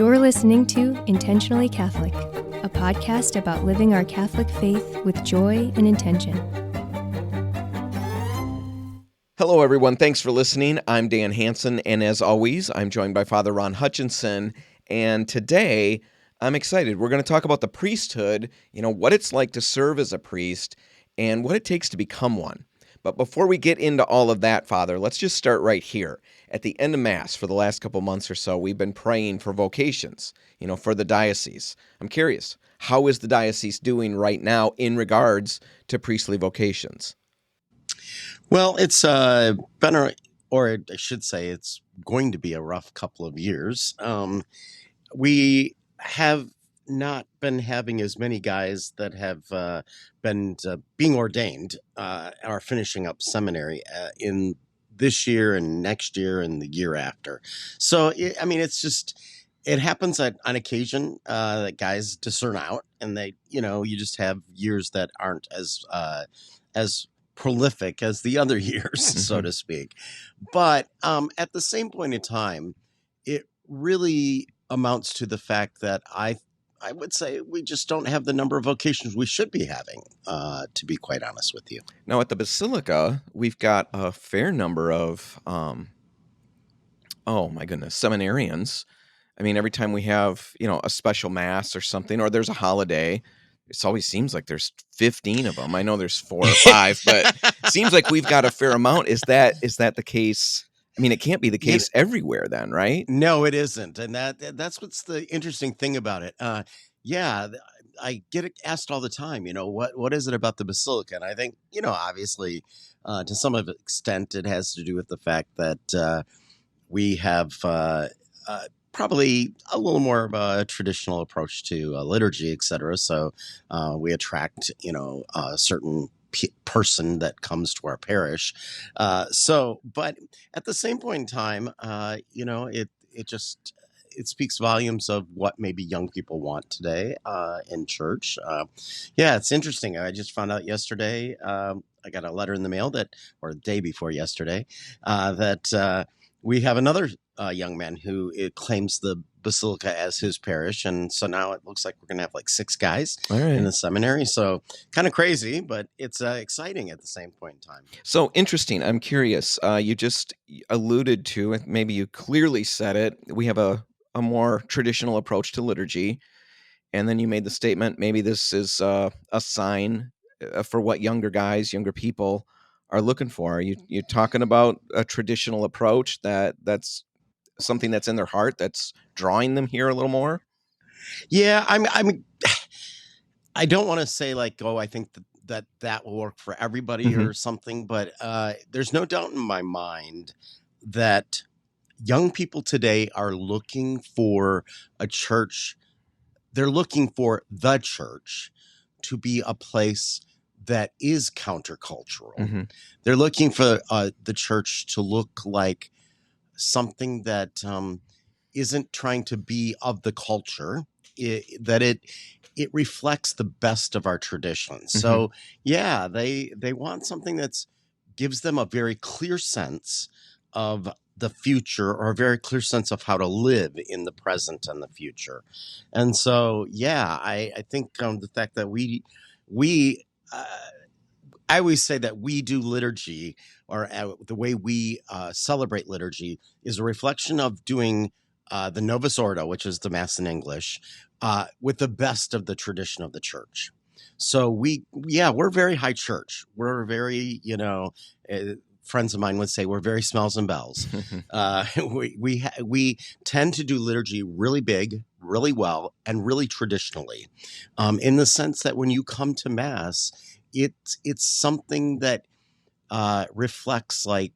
You're listening to Intentionally Catholic, a podcast about living our Catholic faith with joy and intention. Hello, everyone. Thanks for listening. I'm Dan Hansen, and as always, I'm joined by Father Ron Hutchinson, and today I'm excited. We're going to talk about the priesthood, what it's like to serve as a priest, and what it takes to become one. But before we get into all of that, Father, let's just start right here. At the end of Mass, for the last couple months or so, we've been praying for vocations, for the diocese. I'm curious, how is the diocese doing right now in regards to priestly vocations? Well, it's been, or I should say, it's going to be a rough couple of years. We have not been having as many guys that have been being ordained are finishing up seminary in this year and next year and the year after. So, it happens on occasion that guys discern out, and they, you just have years that aren't as prolific as the other years, so to speak. But at the same point in time, it really amounts to the fact that I would say we just don't have the number of vocations we should be having, to be quite honest with you. Now, at the Basilica, we've got a fair number of, seminarians. I mean, every time we have, a special Mass or something, or there's a holiday, it always seems like there's 15 of them. I know there's 4 or 5, but it seems like we've got a fair amount. Is that the case? I mean, it can't be the case everywhere then, right? No, it isn't. And that's what's the interesting thing about it. I get asked all the time, what is it about the Basilica? And I think, obviously, to some extent, it has to do with the fact that we have probably a little more of a traditional approach to liturgy, et cetera. So we attract, a certain person that comes to our parish. But at the same point in time, it speaks volumes of what maybe young people want today in church. It's interesting. I just found out yesterday, I got a letter in the mail or the day before yesterday, that we have another young man who claims the Basilica as his parish. And so now it looks like we're going to have like 6 guys in the seminary. So kind of crazy, but it's exciting at the same point in time. So interesting. I'm curious. You just alluded to, maybe you clearly said it, we have a more traditional approach to liturgy. And then you made the statement, maybe this is a sign for what younger people are looking for. Are you talking about a traditional approach that's something that's in their heart that's drawing them here a little more? Yeah, I don't want to say like, I think that will work for everybody or something, but there's no doubt in my mind that young people today are looking for a church. They're looking for the church to be a place that is countercultural. They're looking for the church to look like something that isn't trying to be of the culture, that it reflects the best of our traditions. So they want something that gives them a very clear sense of the future, or a very clear sense of how to live in the present and the future. And so, I think the fact that we I always say that we do liturgy, or the way we celebrate liturgy, is a reflection of doing the Novus Ordo, which is the Mass in English, with the best of the tradition of the church. So we're very high church. We're very, friends of mine would say we're very smells and bells. We tend to do liturgy really big, really well, and really traditionally, in the sense that when you come to Mass, it's something that reflects like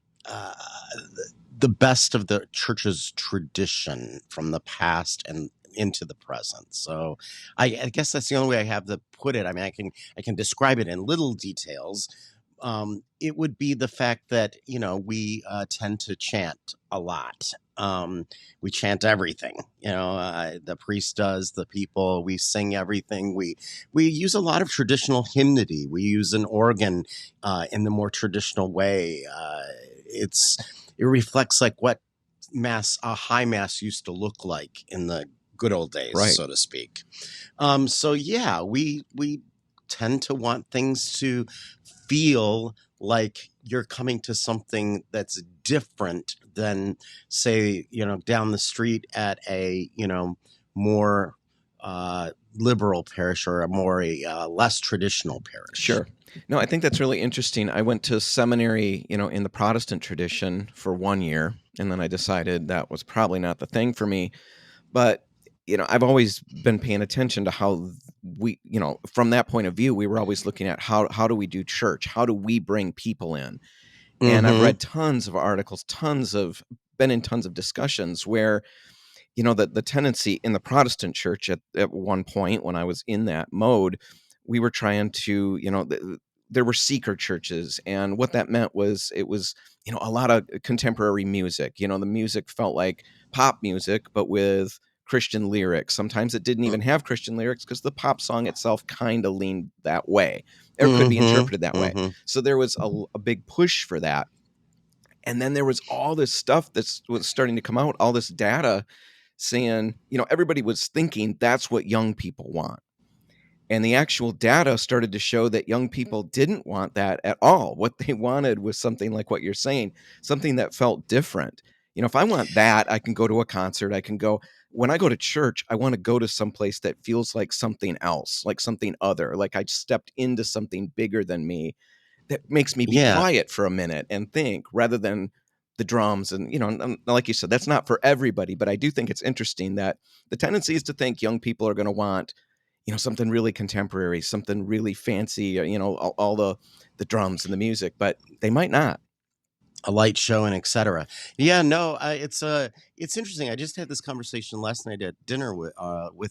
the best of the church's tradition from the past and into the present. So I guess that's the only way I have to put it. I mean, I can describe it in little details. It would be the fact that, we tend to chant a lot. We chant everything, the priest does, the people, we sing everything. We use a lot of traditional hymnody. We use an organ in the more traditional way. It reflects like what a high Mass used to look like in the good old days, Right. so to speak. So yeah, we tend to want things to feel like you're coming to something that's different than, say, down the street at a, more liberal parish or a more less traditional parish. Sure. No, I think that's really interesting. I went to seminary, in the Protestant tradition for 1 year, and then I decided that was probably not the thing for me. But, I've always been paying attention to how we, from that point of view, we were always looking at how do we do church? How do we bring people in? And I've Mm-hmm. read tons of articles, been in tons of discussions where, the tendency in the Protestant church at one point when I was in that mode, we were trying to, there were seeker churches. And what that meant was it was, a lot of contemporary music. The music felt like pop music, but with Christian lyrics. Sometimes it didn't even have Christian lyrics because the pop song itself kind of leaned that way or could be interpreted that way. Mm-hmm. So there was a big push for that. And then there was all this stuff that was starting to come out, all this data saying, everybody was thinking that's what young people want. And the actual data started to show that young people didn't want that at all. What they wanted was something like what you're saying, something that felt different. If I want that, I can go to a concert. When I go to church, I want to go to some place that feels like something else, like something other, like I stepped into something bigger than me that makes me be Yeah. quiet for a minute and think rather than the drums. And, like you said, that's not for everybody, but I do think it's interesting that the tendency is to think young people are going to want, something really contemporary, something really fancy, all the drums and the music, but they might not. A light show and etc. Yeah, no, it's interesting. I just had this conversation last night at dinner with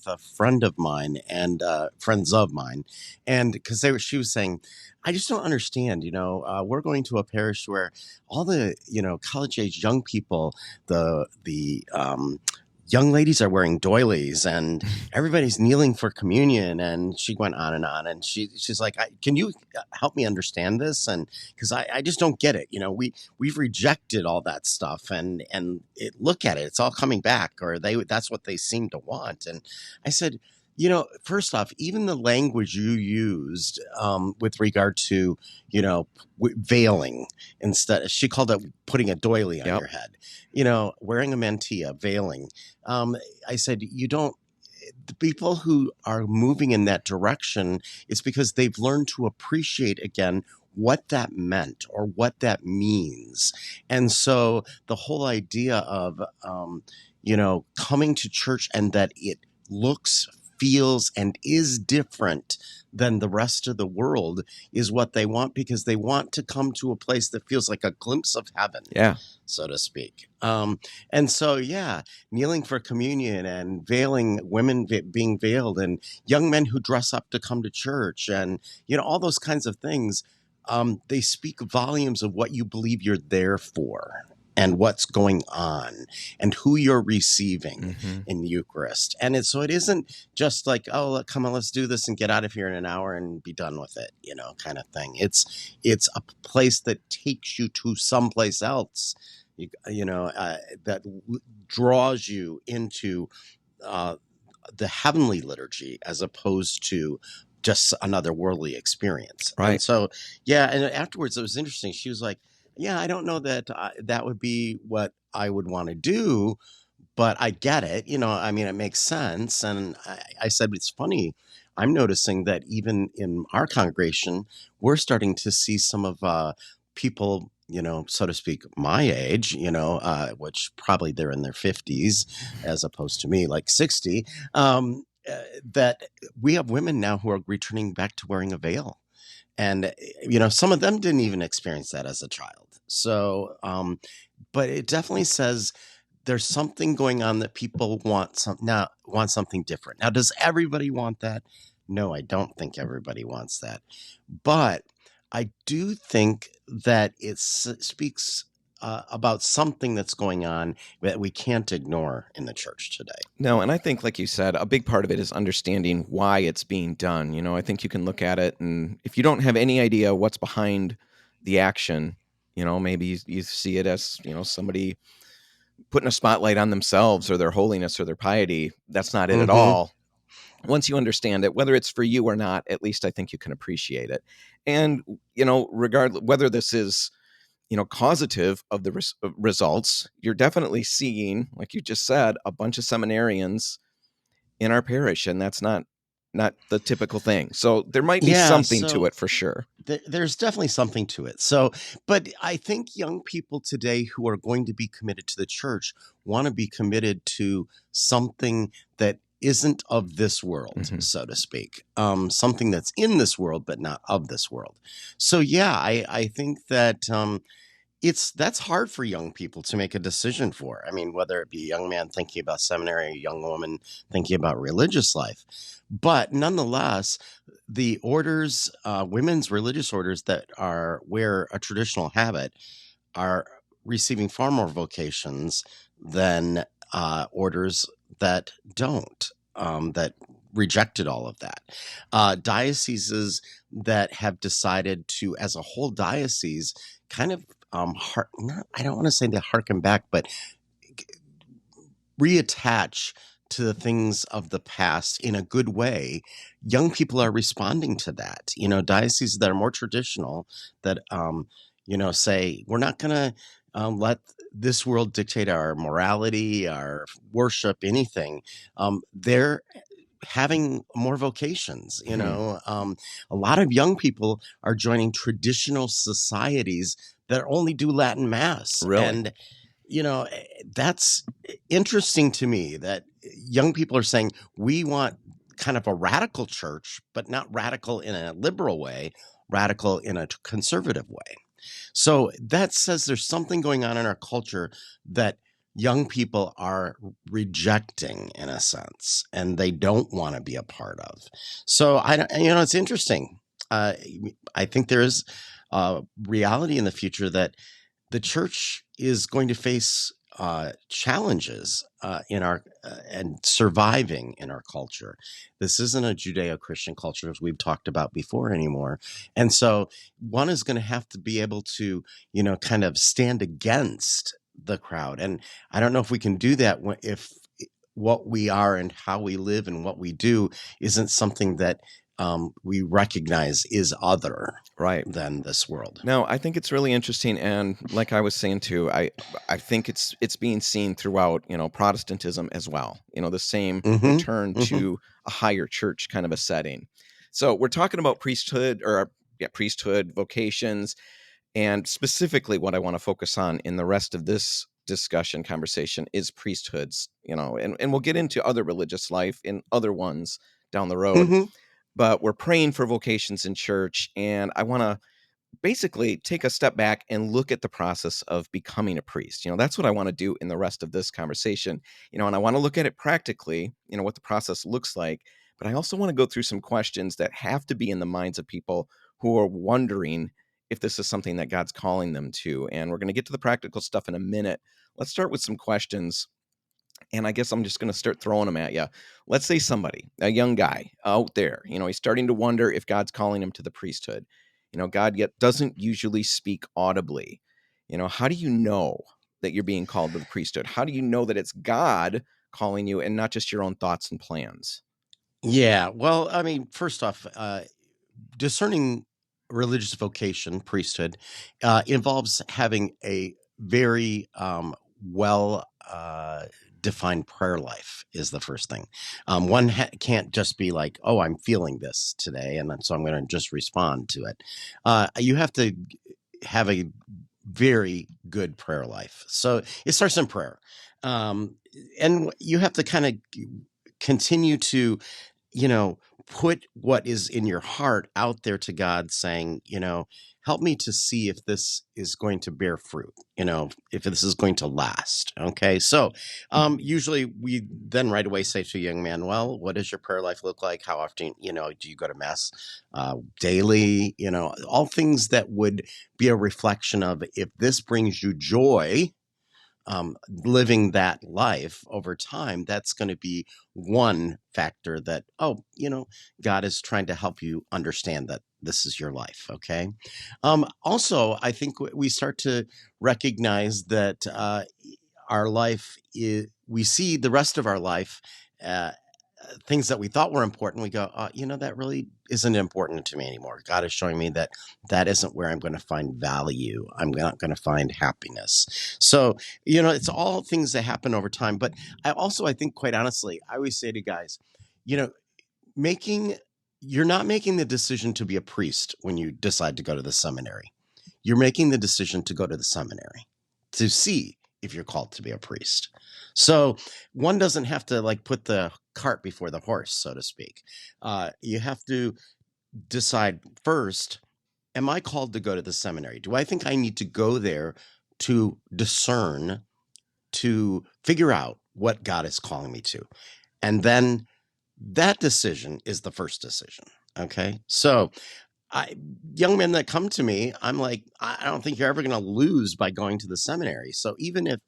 a friend of mine and friends of mine, and because she was saying, I just don't understand. We're going to a parish where all the college age young people, the young ladies are wearing doilies and everybody's kneeling for communion. And she went on, and she's like, can you help me understand this? And because I just don't get it. We've rejected all that stuff, and look at it, it's all coming back, or that's what they seem to want. And I said, first off, even the language you used with regard to, veiling, instead, she called it putting a doily on your head, wearing a mantilla, veiling. I said, the people who are moving in that direction, it's because they've learned to appreciate again what that meant or what that means. And so the whole idea of, coming to church and that it looks, feels, and is different than the rest of the world is what they want, because they want to come to a place that feels like a glimpse of heaven, so to speak. And so, yeah, kneeling for communion and veiling, women being veiled, and young men who dress up to come to church, and, all those kinds of things, they speak volumes of what you believe you're there for and what's going on and who you're receiving in the Eucharist. And so it isn't just like, oh, come on, let's do this and get out of here in an hour and be done with it, kind of thing. It's a place that takes you to someplace else, that draws you into the heavenly liturgy as opposed to just another worldly experience. Right. And so, yeah. And afterwards, it was interesting. She was like, yeah, I don't know that that would be what I would want to do, but I get it. It makes sense. And I said, it's funny. I'm noticing that even in our congregation, we're starting to see some of people, so to speak, my age, which probably they're in their 50s as opposed to me, like 60, that we have women now who are returning back to wearing a veil. And, some of them didn't even experience that as a child. So, but it definitely says there's something going on that people want something different. Now, does everybody want that? No, I don't think everybody wants that. But I do think that it speaks about something that's going on that we can't ignore in the church today. No, and I think, like you said, a big part of it is understanding why it's being done. I think you can look at it, and if you don't have any idea what's behind the action, maybe you see it as, somebody putting a spotlight on themselves or their holiness or their piety. That's not it at Mm-hmm. all. Once you understand it, whether it's for you or not, at least I think you can appreciate it. And, regardless whether this is, causative of the results, you're definitely seeing, like you just said, a bunch of seminarians in our parish, and that's not the typical thing. So there might be Yeah. something to So it for sure. there's definitely something to it. So, but I think young people today who are going to be committed to the church want to be committed to something that isn't of this world, Mhm. so to speak. Something that's in this world, but not of this world. So, yeah, I think that that's hard for young people to make a decision for. I mean, whether it be a young man thinking about seminary, a young woman thinking about religious life. But nonetheless, the orders, women's religious orders that wear a traditional habit are receiving far more vocations than orders that don't, that rejected all of that. Dioceses that have decided to, as a whole diocese, kind of, I don't want to say they harken back, but reattach to the things of the past in a good way. Young people are responding to that. Dioceses that are more traditional that, say, we're not going to let this world dictate our morality, our worship, anything. They're having more vocations. Mhm. A lot of young people are joining traditional societies that only do Latin Mass. Really? And that's interesting to me that young people are saying we want kind of a radical church, but not radical in a liberal way, radical in a conservative way. So that says there's something going on in our culture that young people are rejecting in a sense, and they don't want to be a part of. So it's interesting. I think there is a reality in the future that the church is going to face challenges in our and surviving in our culture. This isn't a Judeo-Christian culture, as we've talked about before, anymore. And so one is going to have to be able to, kind of stand against the crowd. And I don't know if we can do that if what we are and how we live and what we do isn't something that we recognize is other Right. than this world. No, I think it's really interesting, and like I was saying too, I think it's being seen throughout, Protestantism as well. The same Mm-hmm. return Mm-hmm. to a higher church kind of a setting. So we're talking about priesthood, or yeah, priesthood, vocations, and specifically what I want to focus on in the rest of this discussion conversation is priesthoods, and we'll get into other religious life in other ones down the road. Mm-hmm. But we're praying for vocations in church, and I want to basically take a step back and look at the process of becoming a priest. That's what I want to do in the rest of this conversation. And I want to look at it practically, what the process looks like. But I also want to go through some questions that have to be in the minds of people who are wondering if this is something that God's calling them to. And we're going to get to the practical stuff in a minute. Let's start with some questions. And I guess I'm just going to start throwing them at you. Let's say somebody, a young guy out there, he's starting to wonder if God's calling him to the priesthood. God yet doesn't usually speak audibly. How do you know that you're being called to the priesthood? How do you know that it's God calling you and not just your own thoughts and plans? Yeah. Well, I mean, first off, discerning religious vocation, priesthood, involves having a very well defined prayer life, is the first thing. One can't just be like, oh, I'm feeling this today, and so I'm going to just respond to it. You have to have a very good prayer life. So it starts in prayer. And you have to kind of continue to, put what is in your heart out there to God, saying, help me to see if this is going to bear fruit, if this is going to last. Okay. So usually we then right away say to a young man, well, what does your prayer life look like? How often, do you go to mass daily? All things that would be a reflection of, if this brings you joy, living that life over time, that's going to be one factor that, God is trying to help you understand that this is your life. Okay. Also, I think we start to recognize that our life we see the rest of our life, things that we thought were important, we go, that really isn't important to me anymore. God is showing me that that isn't where I'm going to find value. I'm not going to find happiness. So, it's all things that happen over time. But I think, quite honestly, I always say to guys, you're not making the decision to be a priest when you decide to go to the seminary. You're making the decision to go to the seminary to see if you're called to be a priest. So one doesn't have to put the cart before the horse, so to speak. You have to decide first, am I called to go to the seminary? Do I think I need to go there to discern, to figure out what God is calling me to? And then that decision is the first decision. Okay. So young men that come to me, I'm like, I don't think you're ever going to lose by going to the seminary. So even if,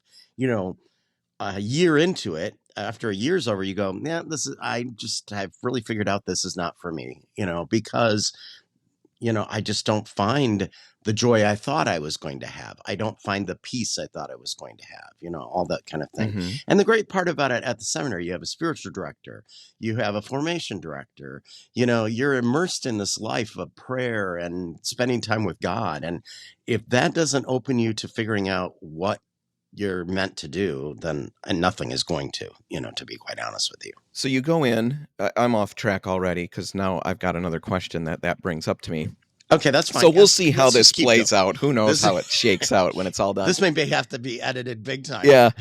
a year into it, after a year's over, you go, yeah, I've really figured out this is not for me, because, I just don't find the joy I thought I was going to have. I don't find the peace I thought I was going to have, all that kind of thing. Mm-hmm. And the great part about it at the seminary, you have a spiritual director, you have a formation director, you're immersed in this life of prayer and spending time with God. And if that doesn't open you to figuring out what you're meant to do, then nothing is going to be quite honest with you. So you go in, I'm off track already because now I've got another question that brings up to me. Okay, that's fine. So we'll see how this plays going. out. Who knows how it shakes out when it's all done. This may have to be edited big time. Yeah.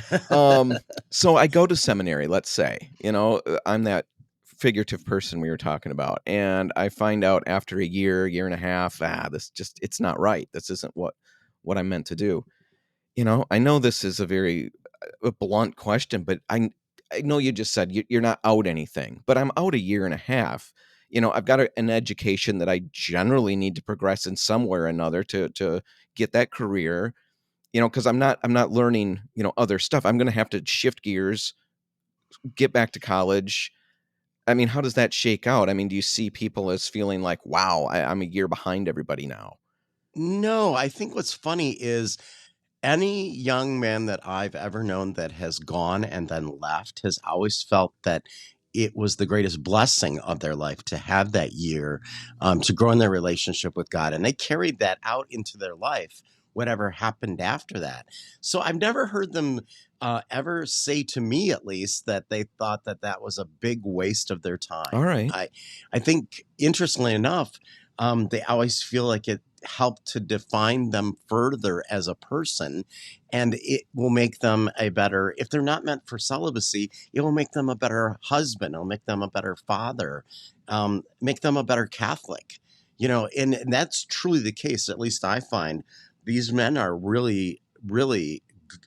So I go to seminary, let's say, I'm that figurative person we were talking about. And I find out after a year and a half, it's not right. This isn't what I'm meant to do. I know this is a very blunt question, but I know you just said you're not out anything, but I'm out a year and a half. I've got an education that I generally need to progress in some way or another to get that career, because I'm not learning, other stuff. I'm going to have to shift gears, get back to college. I mean, how does that shake out? I mean, do you see people as feeling like, wow, I'm a year behind everybody now? No, I think what's funny is any young man that I've ever known that has gone and then left has always felt that it was the greatest blessing of their life to have that year, to grow in their relationship with God. And they carried that out into their life, whatever happened after that. So I've never heard them ever say to me, at least, that they thought that was a big waste of their time. All right. I think, interestingly enough, they always feel like it helped to define them further as a person, and it will make them if they're not meant for celibacy, it will make them a better husband, it'll make them a better father, make them a better Catholic, and that's truly the case. At least I find these men are really, really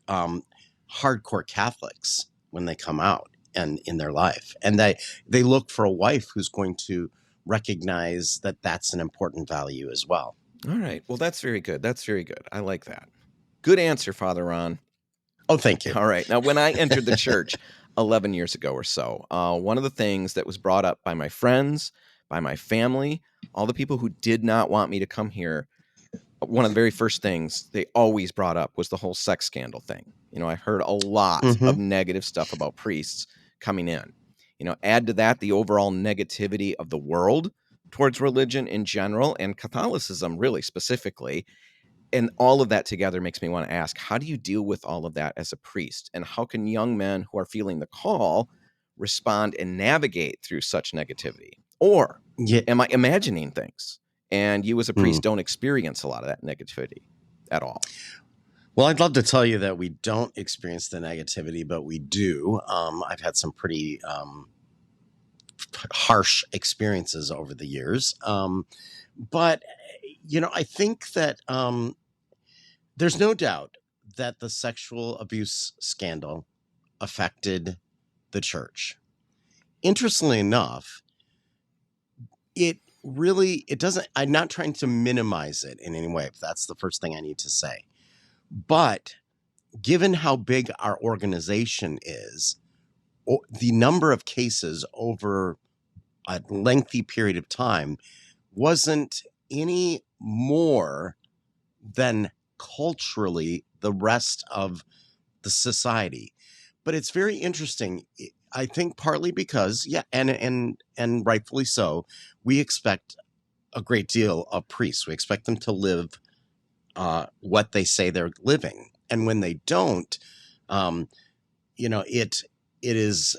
hardcore Catholics when they come out and in their life, and they look for a wife who's going to recognize that that's an important value as well. All right. Well, that's very good. That's very good. I like that. Good answer, Father Ron. Oh, thank you. All right. Now, when I entered the church 11 years ago or so, one of the things that was brought up by my friends, by my family, all the people who did not want me to come here, one of the very first things they always brought up was the whole sex scandal thing. I heard a lot of negative stuff about priests coming in. Add to that the overall negativity of the world towards religion in general and Catholicism really specifically. And all of that together makes me want to ask, how do you deal with all of that as a priest? And how can young men who are feeling the call respond and navigate through such negativity? Or am I imagining things? And you as a priest don't experience a lot of that negativity at all? Well, I'd love to tell you that we don't experience the negativity, but we do. I've had some pretty harsh experiences over the years. But, I think that there's no doubt that the sexual abuse scandal affected the church. Interestingly enough, it doesn't, I'm not trying to minimize it in any way. That's the first thing I need to say. But given how big our organization is, the number of cases over a lengthy period of time wasn't any more than culturally the rest of the society. But it's very interesting. I think partly because, yeah, and rightfully so, we expect a great deal of priests. We expect them to live what they say they're living, and when they don't, it is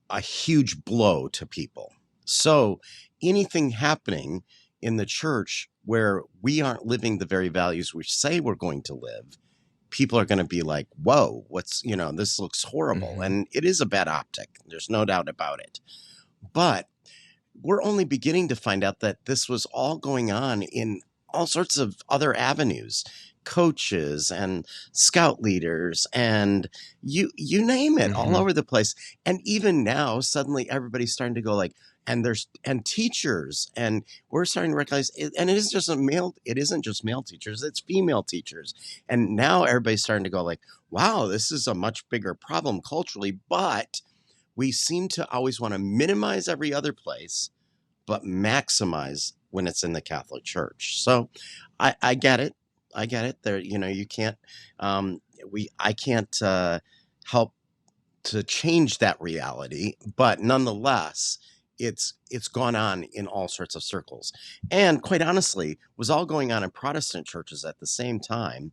a huge blow to people. So anything happening in the church where we aren't living the very values we say we're going to live, people are going to be like, whoa, this looks horrible. And it is a bad optic. There's no doubt about it. But we're only beginning to find out that this was all going on in all sorts of other avenues, coaches and scout leaders and you name it, all over the place. And even now, suddenly everybody's starting to go like, and teachers, and we're starting to recognize it, and it isn't just male teachers, it's female teachers. And now everybody's starting to go like, wow, this is a much bigger problem culturally, but we seem to always want to minimize every other place, but maximize when it's in the Catholic Church. So I get it. I get it. There, you can't, I can't help to change that reality, but nonetheless, it's gone on in all sorts of circles. And quite honestly, was all going on in Protestant churches at the same time.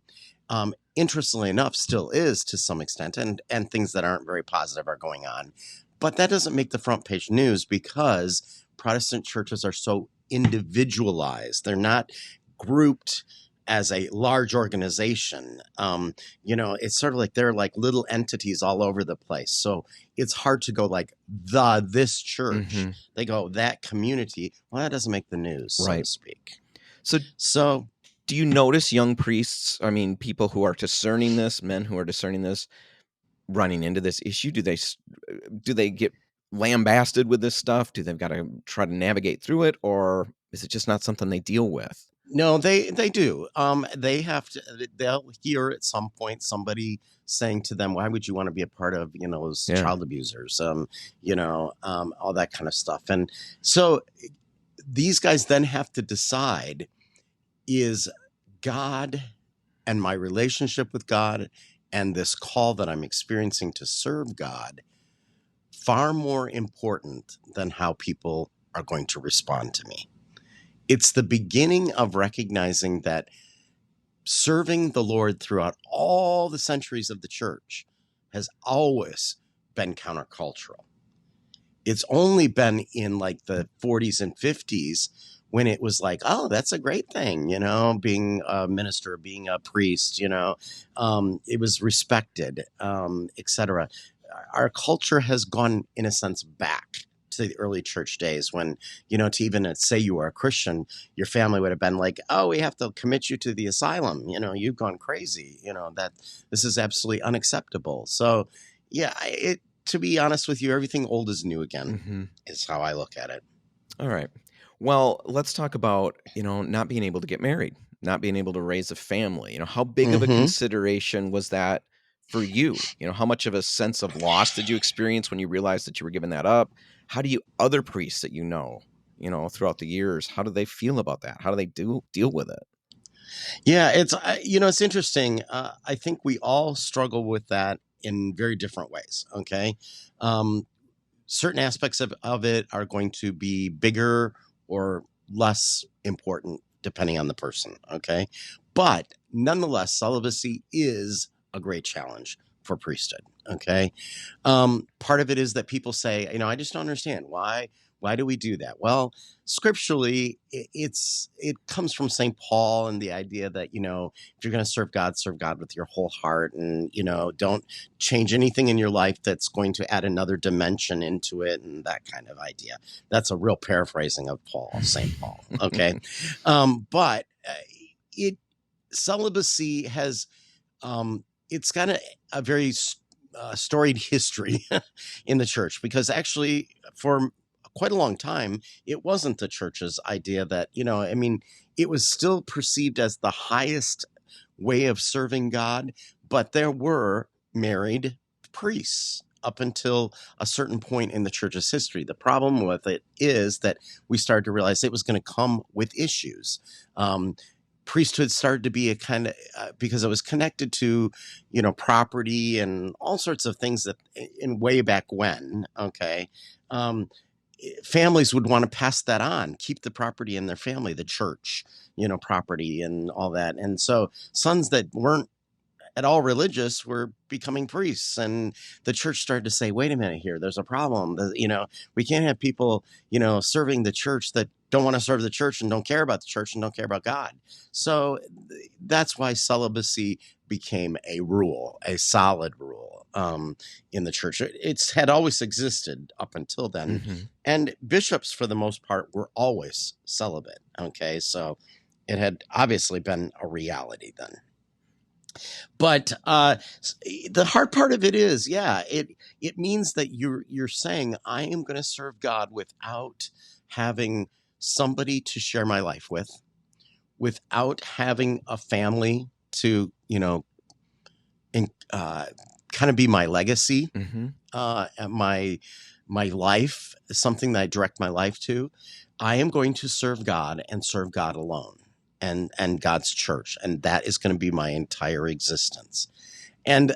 Interestingly enough, still is to some extent, and things that aren't very positive are going on. But that doesn't make the front page news because Protestant churches are so individualized. They're not grouped as a large organization. It's sort of like they're like little entities all over the place. So it's hard to go like this church. They go that community. Well, that doesn't make the news, so to speak. So do you notice young priests, people who are discerning this, men who are discerning this, running into this issue? Do they get lambasted with this stuff? Do they've got to try to navigate through it, or is it just not something they deal with? No, they do. They have to. They'll hear at some point somebody saying to them, "Why would you want to be a part of those child abusers?" All that kind of stuff. And so these guys then have to decide: is God and my relationship with God and this call that I'm experiencing to serve God far more important than how people are going to respond to me? It's the beginning of recognizing that serving the Lord throughout all the centuries of the church has always been countercultural. It's only been in like the 40s and 50s when it was like, oh, that's a great thing, being a minister, being a priest, it was respected, etc. Our culture has gone, in a sense, back to the early church days when, to even say you were a Christian, your family would have been like, oh, we have to commit you to the asylum. You've gone crazy, that this is absolutely unacceptable. So, yeah, to be honest with you, everything old is new again, is how I look at it. All right. Well, let's talk about, not being able to get married, not being able to raise a family. How big of a consideration was that for you? How much of a sense of loss did you experience when you realized that you were giving that up? How do other priests that throughout the years, how do they feel about that? How do they deal with it? Yeah, it's interesting. I think we all struggle with that in very different ways. Okay. Certain aspects of it are going to be bigger or less important depending on the person. Okay. But nonetheless, celibacy is a great challenge for priesthood. Okay. Part of it is that people say, I just don't understand why do we do that? Well, scripturally, it comes from St. Paul and the idea that, if you're going to serve God with your whole heart, and, don't change anything in your life that's going to add another dimension into it, and that kind of idea. That's a real paraphrasing of St. Paul. Okay. But celibacy has, it's got a very storied history in the church, because actually for quite a long time, it wasn't the church's idea that, it was still perceived as the highest way of serving God, but there were married priests up until a certain point in the church's history. The problem with it is that we started to realize it was going to come with issues. priesthood started to be a kind of because it was connected to, property and all sorts of things that in way back when. Okay. Families would want to pass that on, keep the property in their family, the church, property and all that. And so sons that weren't at all religious were becoming priests, and the church started to say, wait a minute here, there's a problem. We can't have people, serving the church that don't want to serve the church and don't care about the church and don't care about God. So that's why celibacy became a rule, a solid rule in the church. It's had always existed up until then. Mm-hmm. And bishops, for the most part, were always celibate. Okay, so it had obviously been a reality then. But the hard part of it is, it means that you're saying, I am going to serve God without having somebody to share my life with, without having a family to, kind of be my legacy, my life, something that I direct my life to. I am going to serve God and serve God alone. And God's church. And that is going to be my entire existence. And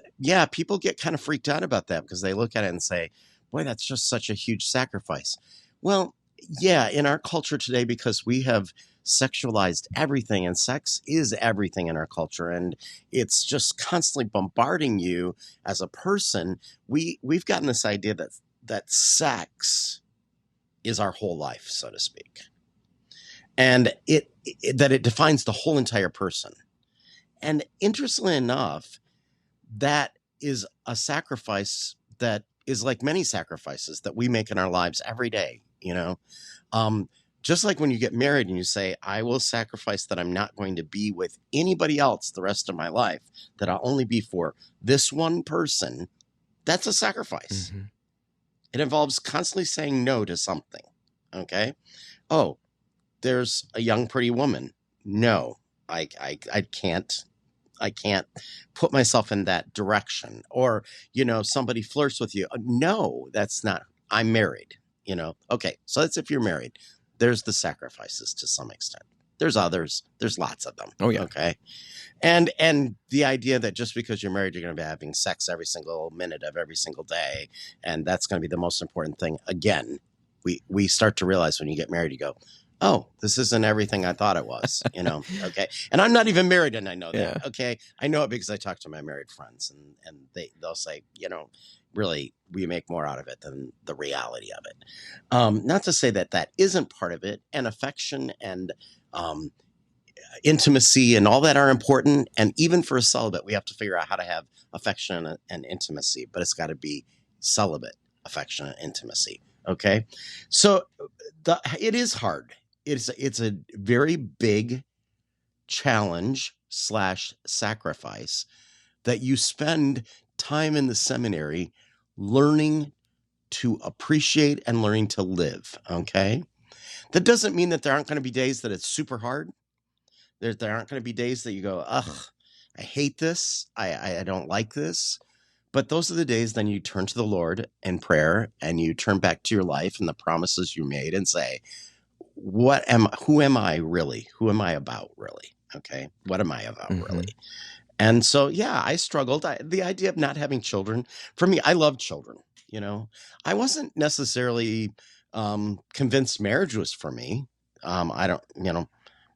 people get kind of freaked out about that because they look at it and say, boy, that's just such a huge sacrifice. Well, in our culture today, because we have sexualized everything, and sex is everything in our culture, and it's just constantly bombarding you as a person, we've gotten this idea that sex is our whole life, so to speak. And that it defines the whole entire person. And interestingly enough, that is a sacrifice that is like many sacrifices that we make in our lives every day, just like when you get married and you say, I will sacrifice that I'm not going to be with anybody else the rest of my life, that I'll only be for this one person. That's a sacrifice. Mm-hmm. It involves constantly saying no to something. Okay. Oh, there's a young, pretty woman. No, I can't put myself in that direction. Or, somebody flirts with you. No, that's not, I'm married, Okay. So that's if you're married. There's the sacrifices to some extent. There's others. There's lots of them. Oh, yeah. Okay. And the idea that just because you're married, you're going to be having sex every single minute of every single day. And that's going to be the most important thing. Again, we start to realize when you get married, you go, oh, this isn't everything I thought it was, okay. And I'm not even married and I know that. Yeah. Okay. I know it because I talk to my married friends and they'll say, really, we make more out of it than the reality of it. Not to say that isn't part of it, and affection and intimacy and all that are important. And even for a celibate, we have to figure out how to have affection and intimacy, but it's got to be celibate affection and intimacy. Okay. So it is hard. It's a very big challenge / sacrifice that you spend time in the seminary learning to appreciate and learning to live. Okay. That doesn't mean that there aren't going to be days that it's super hard. There aren't going to be days that you go, ugh, I hate this. I don't like this. But those are the days then you turn to the Lord in prayer and you turn back to your life and the promises you made and say, who am I really? Who am I about really? Okay. What am I about really? And so, I struggled. The idea of not having children, for me, I love children, I wasn't necessarily convinced marriage was for me. I don't,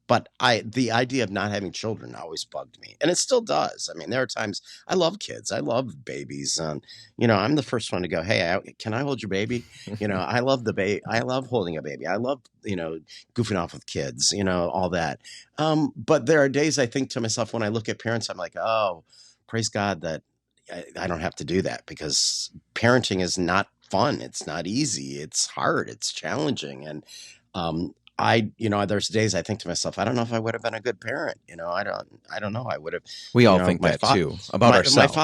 but the idea of not having children always bugged me, and it still does. I mean, there are times I love kids, I love babies, and I'm the first one to go, hey, can I hold your baby? I love the baby. I love holding a baby. I love goofing off with kids, all that. But there are days I think to myself when I look at parents, I'm like, oh, praise God that I don't have to do that, because parenting is not fun. It's not easy. It's hard. It's challenging, and there's days I think to myself, I don't know if I would have been a good parent. I don't know. I would have. We all think that too about ourselves.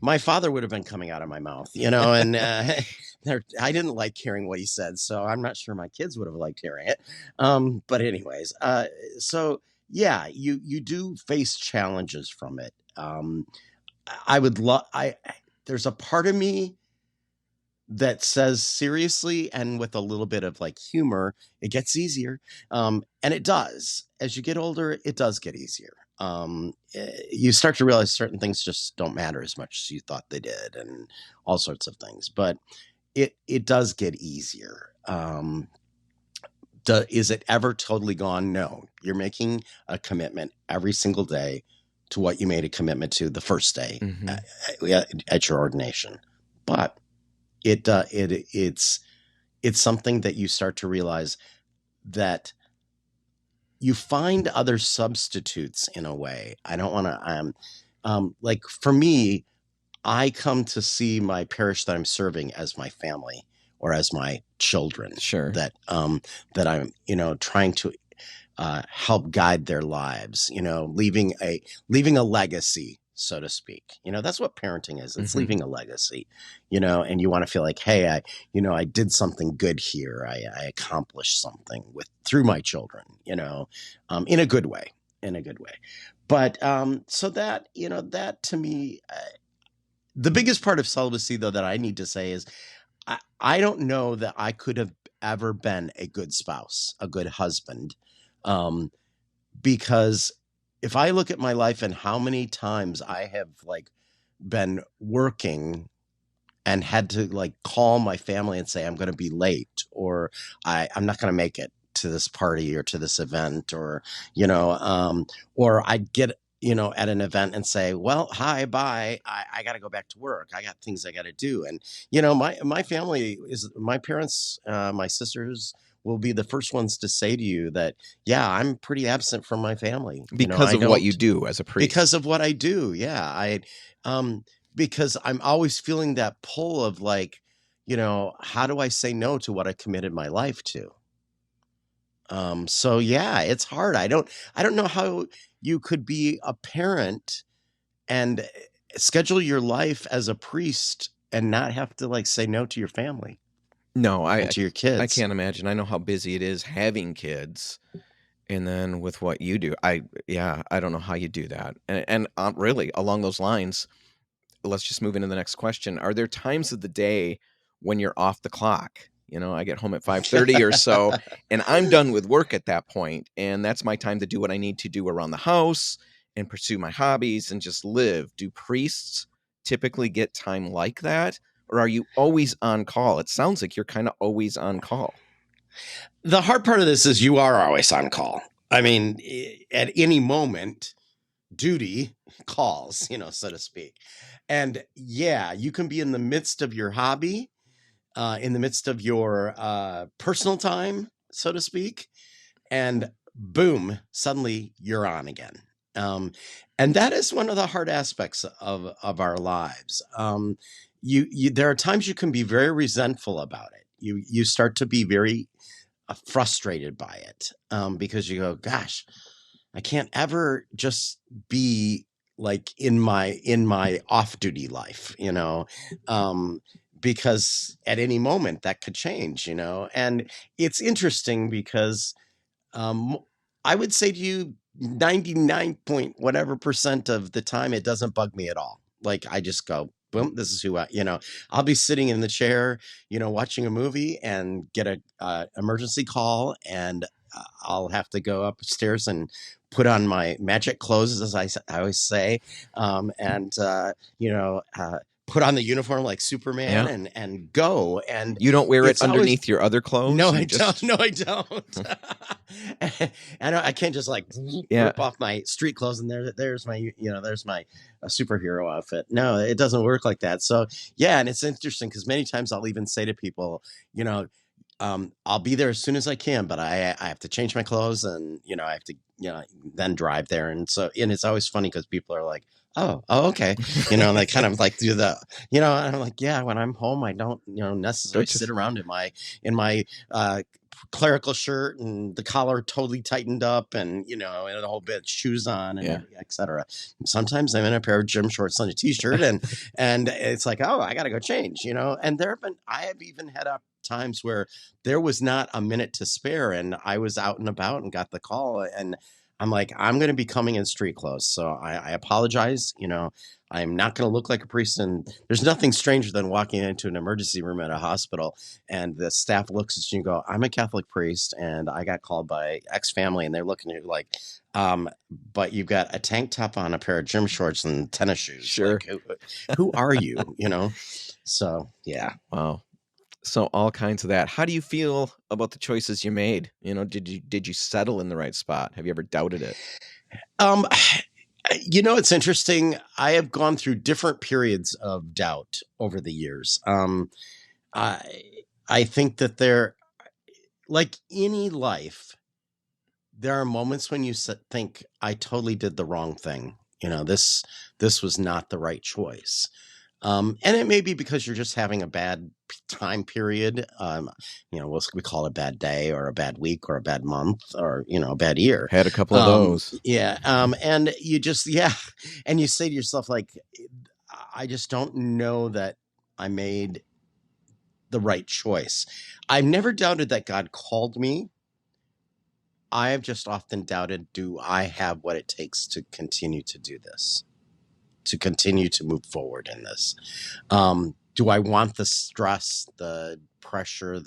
My father would have been coming out of my mouth, and I didn't like hearing what he said, so I'm not sure my kids would have liked hearing it. But anyways, you do face challenges from it. There's a part of me that says seriously and with a little bit of like humor, it gets easier. And it does. As you get older, it does get easier. You start to realize certain things just don't matter as much as you thought they did, and all sorts of things. But it does get easier. Is it ever totally gone? No. You're making a commitment every single day to what you made a commitment to the first day at your ordination. But it's something that you start to realize that you find other substitutes in a way. I don't want to, like for me, I come to see my parish that I'm serving as my family or as my children. Sure. That I'm, trying to help guide their lives, leaving a legacy, so to speak. That's what parenting is. It's leaving a legacy, and you want to feel like, hey, I did something good here. I accomplished something through my children, in a good way, But so that, that to me, the biggest part of celibacy, though, that I need to say is I don't know that I could have ever been a good spouse, a good husband. Because if I look at my life and how many times I have like been working and had to like call my family and say, I'm going to be late, or I'm not going to make it to this party or to this event, or, or I'd get, at an event and say, well, hi, bye. I got to go back to work. I got things I got to do. And, my family my parents, my sisters, will be the first ones to say to you that, yeah, I'm pretty absent from my family. Because of what you do as a priest. Because of what I do. Yeah. Because I'm always feeling that pull of like, how do I say no to what I committed my life to? So yeah, it's hard. I don't know how you could be a parent and schedule your life as a priest and not have to like say no to your family. No, to your kids. I can't imagine. I know how busy it is having kids, and then with what you do, I don't know how you do that. And really, along those lines, let's just move into the next question. Are there times of the day when you're off the clock? I get home at 5:30 or so, and I'm done with work at that point, and that's my time to do what I need to do around the house and pursue my hobbies and just live. Do priests typically get time like that? Or are you always on call? It sounds like you're kind of always on call. The hard part of this is you are always on call. I mean, at any moment, duty calls, so to speak. And yeah, you can be in the midst of your hobby, in the midst of your personal time, so to speak, and boom, suddenly you're on again. And that is one of the hard aspects of our lives. There are times you can be very resentful about it. You start to be very frustrated by it, because you go, gosh, I can't ever just be like in my off-duty life, because at any moment that could change, and it's interesting because I would say to you 99 point whatever % of the time, it doesn't bug me at all. Like I just go, boom, this is who I'll be sitting in the chair, watching a movie and get a emergency call, and I'll have to go upstairs and put on my magic clothes, as I always say, and put on the uniform like Superman and go. And you don't wear it underneath your other clothes? No, I don't. No, I don't. And I can't just like rip off my street clothes and there's my, there's my superhero outfit. No, it doesn't work like that. So yeah. And it's interesting because many times I'll even say to people, I'll be there as soon as I can, but I have to change my clothes and, I have to, then drive there. And it's always funny because people are like, oh, okay. And they kind of like do the, and I'm like, yeah, when I'm home, I don't, necessarily sit around in my clerical shirt and the collar totally tightened up and, and a whole bit of shoes on and et cetera. Sometimes I'm in a pair of gym shorts and a t-shirt and it's like, oh, I got to go change, and I have even had times where there was not a minute to spare and I was out and about and got the call and I'm like, I'm going to be coming in street clothes. So I apologize. I'm not going to look like a priest. And there's nothing stranger than walking into an emergency room at a hospital and the staff looks at you and go, I'm a Catholic priest and I got called by X family. And they're looking at you like, but you've got a tank top on, a pair of gym shorts and tennis shoes. Sure. Like, who are you? So, yeah. Wow. So all kinds of that. How do you feel about the choices you made? Did you settle in the right spot? Have you ever doubted it? It's interesting. I have gone through different periods of doubt over the years. I think that like any life, there are moments when you think, I totally did the wrong thing. This was not the right choice. And it may be because you're just having a bad time period. We call it a bad day or a bad week or a bad month or, a bad year. Had a couple of those. Yeah. And you just, and you say to yourself, like, I just don't know that I made the right choice. I've never doubted that God called me. I have just often doubted, do I have what it takes to continue to do this? To continue to move forward in this? Do I want the stress, the pressure,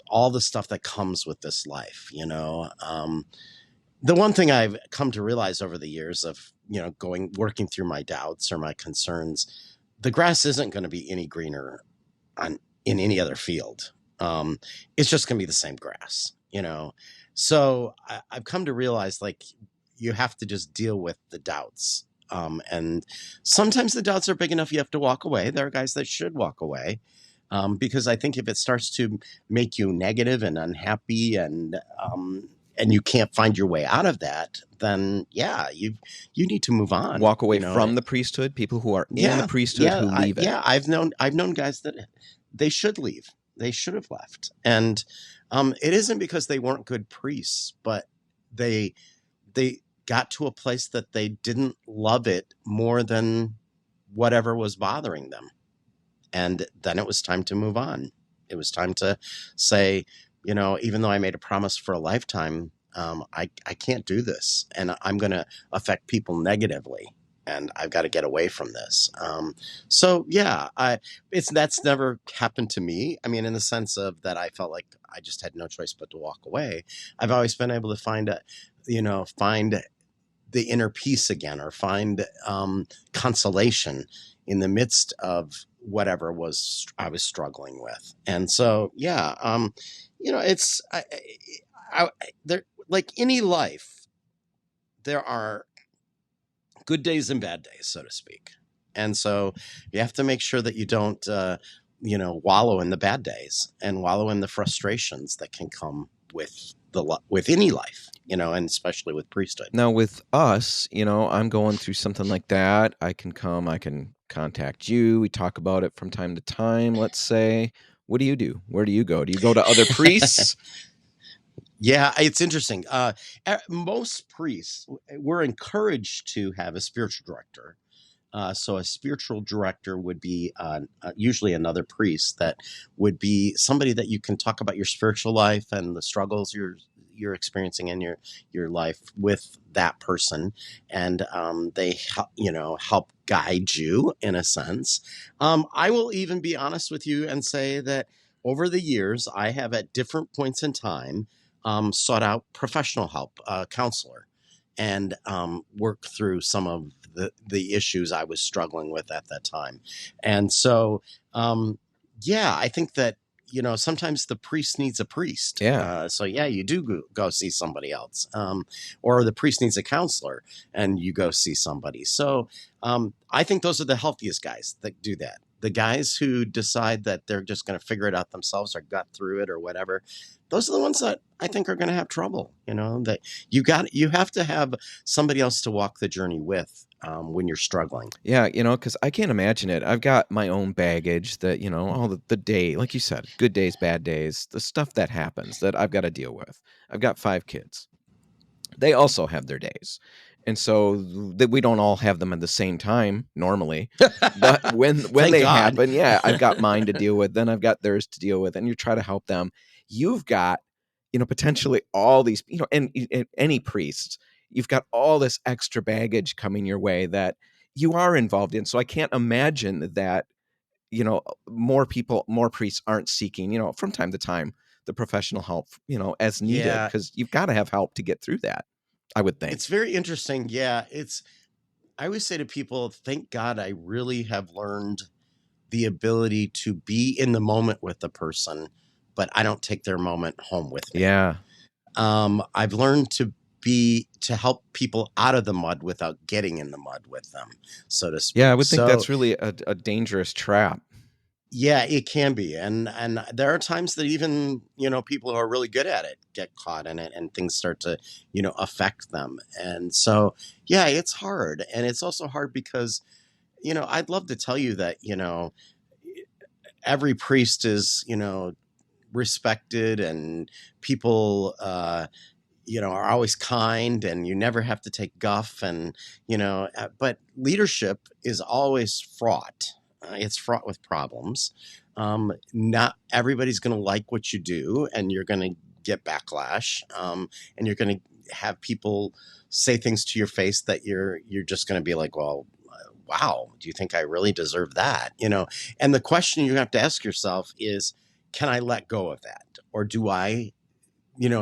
all the stuff that comes with this life? The one thing I've come to realize over the years of, working through my doubts or my concerns, the grass isn't going to be any greener in any other field. It's just going to be the same grass, So I've come to realize, like, you have to just deal with the doubts. And sometimes the doubts are big enough you have to walk away. There are guys that should walk away, because I think if it starts to make you negative and unhappy and you can't find your way out of that, then you need to move on. Walk away from the priesthood. People who are in the priesthood who leave it. Yeah, I've known guys that they should leave. They should have left, and it isn't because they weren't good priests, but they got to a place that they didn't love it more than whatever was bothering them. And then it was time to move on. It was time to say, even though I made a promise for a lifetime, I can't do this and I'm going to affect people negatively and I've got to get away from this. That's never happened to me. I mean, in the sense of that, I felt like I just had no choice but to walk away. I've always been able to find the inner peace again, or find consolation in the midst of whatever I was struggling with. And so, it's there, like any life, there are good days and bad days, so to speak. And so you have to make sure that you don't, wallow in the bad days and wallow in the frustrations that can come with any life, and especially with priesthood. Now with us, I'm going through something like that. I can contact you. We talk about it from time to time, let's say. What do you do? Where do you go? Do you go to other priests? Yeah, it's interesting. Most priests, we're encouraged to have a spiritual director. So a spiritual director would be usually another priest that would be somebody that you can talk about your spiritual life and the struggles you're experiencing in your life with that person, and they help guide you in a sense. I will even be honest with you and say that over the years, I have at different points in time sought out professional help, counselor, and work through some of the issues I was struggling with at that time. And so, I think that, sometimes the priest needs a priest. Yeah. You do go see somebody else, or the priest needs a counselor and you go see somebody. So I think those are the healthiest guys that do that. The guys who decide that they're just going to figure it out themselves or gut through it or whatever, those are the ones that I think are going to have trouble. That you have to have somebody else to walk the journey with when you're struggling. Yeah, because I can't imagine it. I've got my own baggage that, all the day, like you said, good days, bad days, the stuff that happens that I've got to deal with. I've got 5 kids. They also have their days. And so that we don't all have them at the same time normally, but when they happen, I've got mine to deal with, then I've got theirs to deal with, and you try to help them. You've got, potentially all these, and any priests, you've got all this extra baggage coming your way that you are involved in. So I can't imagine that, more priests aren't seeking, from time to time, the professional help, as needed, Yeah, because you've got to have help to get through that, I would think. it's very interesting. Yeah, I always say to people, thank God I really have learned the ability to be in the moment with the person, but I don't take their moment home with me. Yeah. I've learned to help people out of the mud without getting in the mud with them, so to Yeah, I speak. would think So that's really a dangerous trap. yeah, it can be. And there are times that even, people who are really good at it get caught in it and things start to, affect them. And so, yeah, it's hard. And it's also hard because, I'd love to tell you that, every priest is, respected and people, are always kind and you never have to take guff and, but leadership is always fraught. It's fraught with problems. Not everybody's going to like what you do and you're going to get backlash. And you're going to have people say things to your face that you're just going to be like, well, wow, do you think I really deserve that? And the question you have to ask yourself is, can I let go of that? Or do I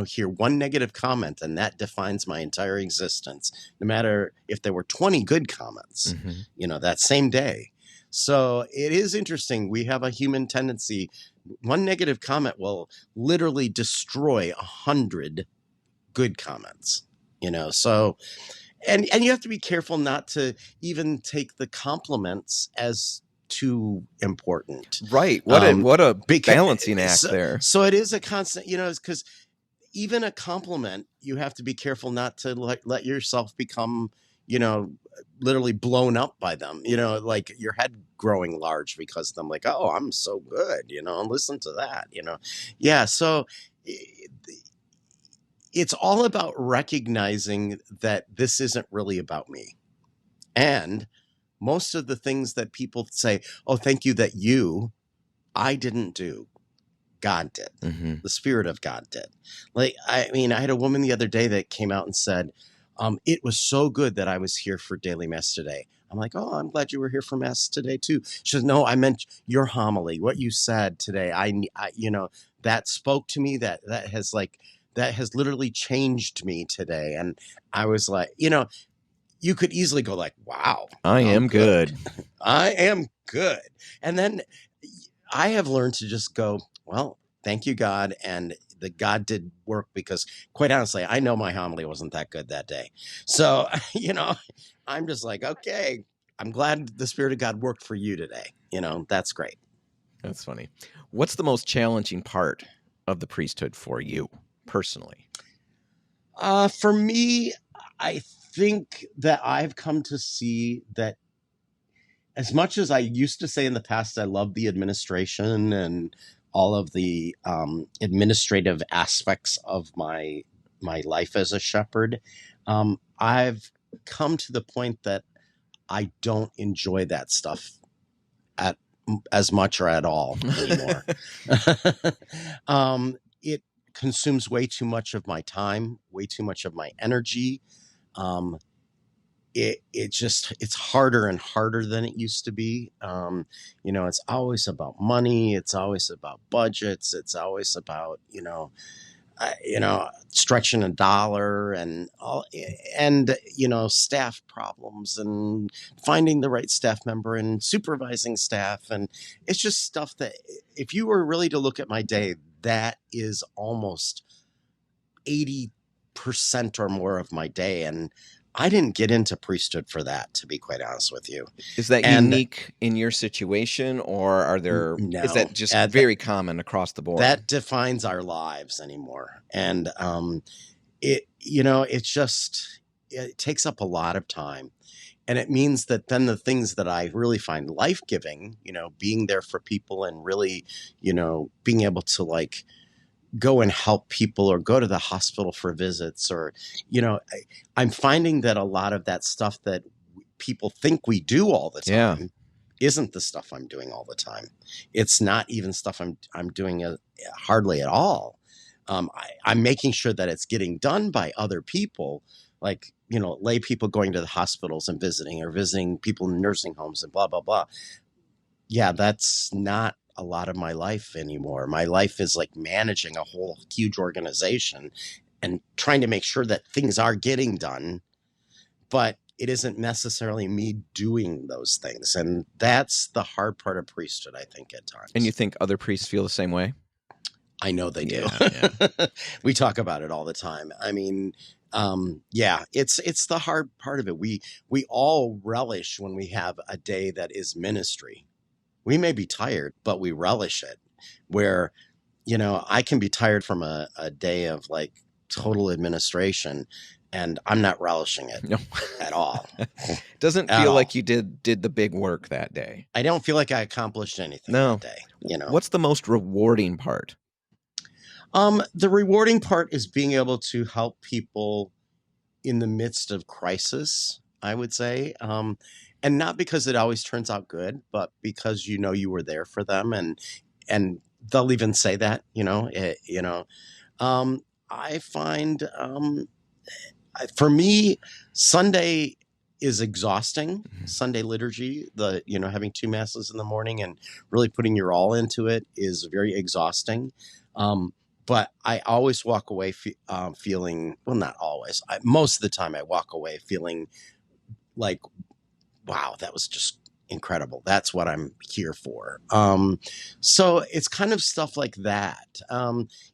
hear one negative comment and that defines my entire existence, no matter if there were 20 good comments, that same day. So it is interesting. We have a human tendency. One negative comment will literally destroy 100 good comments, so, and you have to be careful not to even take the compliments as too important. Right. What a Because, balancing act there. so it is a constant, it's because even a compliment, you have to be careful not to let yourself become, literally blown up by them, like your head growing large because of them, like, oh, I'm so good, listen to that, Yeah. So it's all about recognizing that this isn't really about me. And most of the things that people say, oh, thank you that I didn't do. God did. The Spirit of God did. Like, I had a woman the other day that came out and said, it was so good that I was here for daily mass today. I'm like, oh, I'm glad you were here for mass today too. She says, no, I meant your homily, what you said today. I that spoke to me, that has literally changed me today. And I was like, you could easily go like, wow, I am good. I am good. And then I have learned to just go, well, thank you, God. And the God did work because, quite honestly, I know my homily wasn't that good that day. So, I'm just like, okay, I'm glad the Spirit of God worked for you today. That's great. That's funny. What's the most challenging part of the priesthood for you personally? For me, I think that I've come to see that as much as I used to say in the past, I love the administration and all of the administrative aspects of my life as a shepherd, I've come to the point that I don't enjoy that stuff at as much or at all anymore. It consumes way too much of my time, way too much of my energy. It's harder and harder than it used to be. It's always about money. It's always about budgets. It's always about, stretching a dollar and all, and, staff problems and finding the right staff member and supervising staff. And it's just stuff that if you were really to look at my day, that is almost 80% or more of my day. And I didn't get into priesthood for that, to be quite honest with you. Is that unique in your situation, or is that just very common across the board? That defines our lives anymore. And it takes up a lot of time. And it means that then the things that I really find life-giving, being there for people and really, being able to go and help people or go to the hospital for visits or, I'm finding that a lot of that stuff that people think we do all the time isn't the stuff I'm doing all the time. It's not even stuff I'm doing hardly at all. I'm making sure that it's getting done by other people, like, lay people going to the hospitals and visiting people in nursing homes and blah, blah, blah. Yeah, that's not a lot of my life anymore. My life is like managing a whole huge organization and trying to make sure that things are getting done, but it isn't necessarily me doing those things. And that's the hard part of priesthood, I think, at times. And you think other priests feel the same way? I know they do. Yeah. We talk about it all the time. I mean, it's the hard part of it. We all relish when we have a day that is ministry. We may be tired, but we relish it. Where, I can be tired from a day of like total administration, and I'm not relishing it at all. Doesn't feel like you did the big work that day. I don't feel like I accomplished anything that day. What's the most rewarding part? The rewarding part is being able to help people in the midst of crisis, I would say. And not because it always turns out good, but because you were there for them, and they'll even say that. I find for me, Sunday is exhausting. Sunday liturgy, having 2 masses in the morning and really putting your all into it is very exhausting. But I always walk away feeling, well, not always. Most of the time I walk away feeling like, wow, that was just incredible. That's what I'm here for. So it's kind of stuff like that.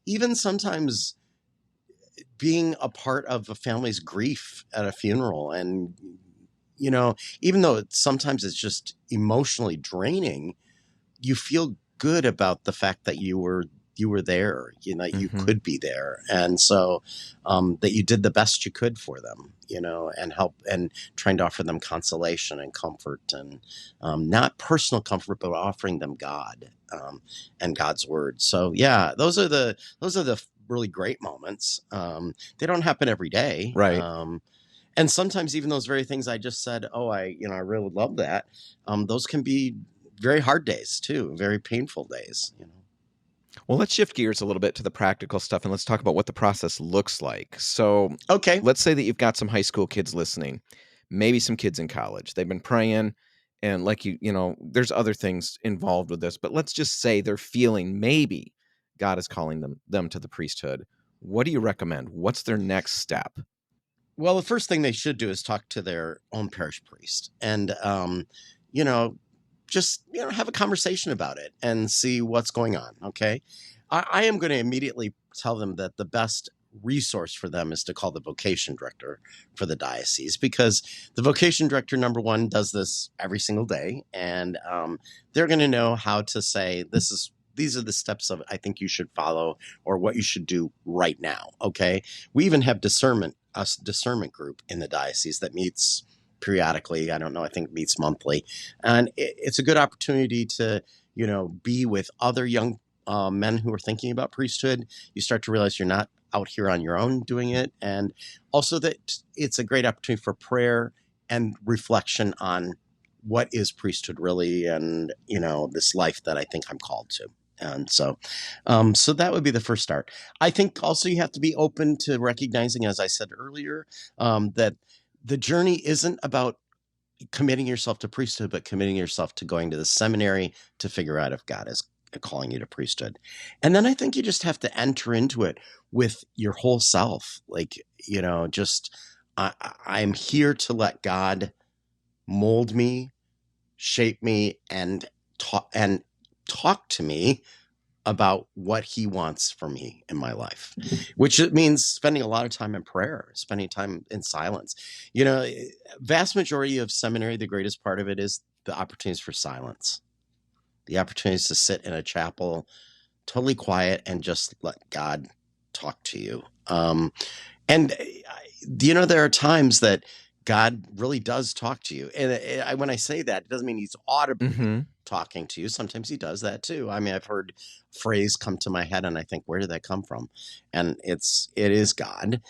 Even sometimes being a part of a family's grief at a funeral, and, even though sometimes it's just emotionally draining, you feel good about the fact that you were there, you could be there. And so that you did the best you could for them, and help, and trying to offer them consolation and comfort, and not personal comfort, but offering them God and God's word. So yeah, those are the really great moments. They don't happen every day. Right. And sometimes even those very things I just said, I really love that. Those can be very hard days too, very painful days, Well, let's shift gears a little bit to the practical stuff, and let's talk about what the process looks like. So, okay, let's say that you've got some high school kids listening, maybe some kids in college. They've been praying, and like there's other things involved with this, but let's just say they're feeling maybe God is calling them to the priesthood. What do you recommend? What's their next step? Well, the first thing they should do is talk to their own parish priest, and just have a conversation about it and see what's going on. Okay, I am going to immediately tell them that the best resource for them is to call the vocation director for the diocese, because the vocation director, number one, does this every single day, and they're going to know how to say these are the steps of I think you should follow, or what you should do right now. Okay, we even have discernment group in the diocese that meets periodically. I don't know, I think meets monthly, and it's a good opportunity to be with other young men who are thinking about priesthood. You start to realize you're not out here on your own doing it, and also that it's a great opportunity for prayer and reflection on what is priesthood really, and this life that I think I'm called to. And so that would be the first start. I think also you have to be open to recognizing, as I said earlier, that the journey isn't about committing yourself to priesthood, but committing yourself to going to the seminary to figure out if God is calling you to priesthood. And then I think you just have to enter into it with your whole self. Like, just I'm here to let God mold me, shape me, and talk to me about what he wants for me in my life, which it means spending a lot of time in prayer, spending time in silence. Vast majority of seminary, the greatest part of it is the opportunities for silence, the opportunities to sit in a chapel, totally quiet, and just let God talk to you. And there are times that God really does talk to you. And when I say that, it doesn't mean he's audibly talking to you. Sometimes he does that too. I mean, I've heard phrase come to my head and I think, where did that come from? And it is God.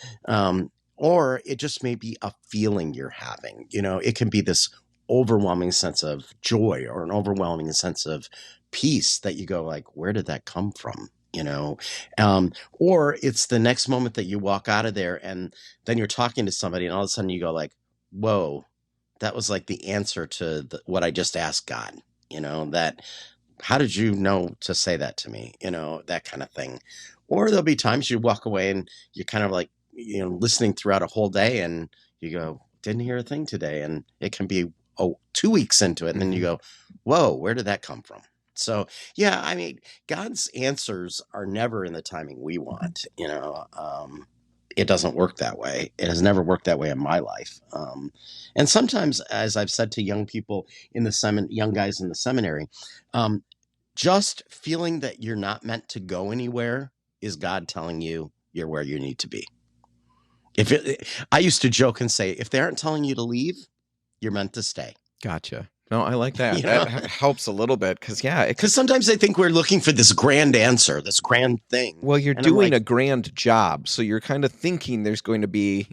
Or it just may be a feeling you're having. It can be this overwhelming sense of joy or an overwhelming sense of peace that you go like, where did that come from? Or it's the next moment that you walk out of there and then you're talking to somebody and all of a sudden you go like, whoa, that was like the answer to what I just asked God, that, how did you know to say that to me? That kind of thing. Or there'll be times you walk away and you're kind of like, listening throughout a whole day and you go, didn't hear a thing today. And it can be 2 weeks into it. And then you go, whoa, where did that come from? So, yeah, I mean, God's answers are never in the timing we want. It doesn't work that way. It has never worked that way in my life. And sometimes, as I've said to young people young guys in the seminary, just feeling that you're not meant to go anywhere is God telling you you're where you need to be. I used to joke and say, if they aren't telling you to leave, you're meant to stay. Gotcha. No, I like that. That helps a little bit because sometimes they think we're looking for this grand answer, this grand thing. Well, you're doing a grand job, so you're kind of thinking there's going to be,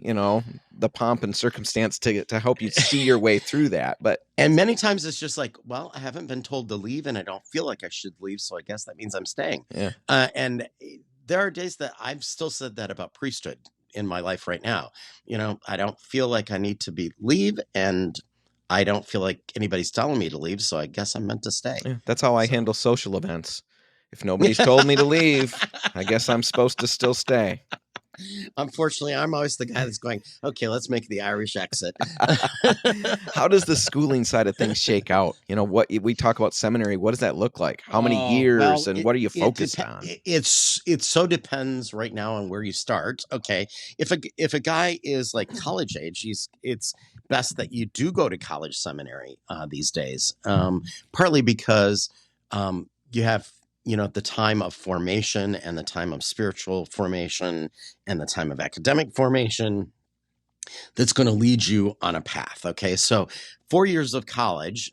the pomp and circumstance to help you see your way through that. And many times it's just like, well, I haven't been told to leave, and I don't feel like I should leave, so I guess that means I'm staying. Yeah. And there are days that I've still said that about priesthood in my life right now. I don't feel like I need to leave, and I don't feel like anybody's telling me to leave, so I guess I'm meant to stay. Yeah, that's how I handle social events. If nobody's told me to leave, I guess I'm supposed to still stay. Unfortunately, I'm always the guy that's going, okay, let's make the Irish exit. How does the schooling side of things shake out? What we talk about seminary, what does that look like? How many years and what are you focused on? It so depends right now on where you start. Okay. If a guy is like college age, it's best that you do go to college seminary these days, partly because you have the time of formation and the time of spiritual formation and the time of academic formation that's going to lead you on a path. Okay. So 4 years of college,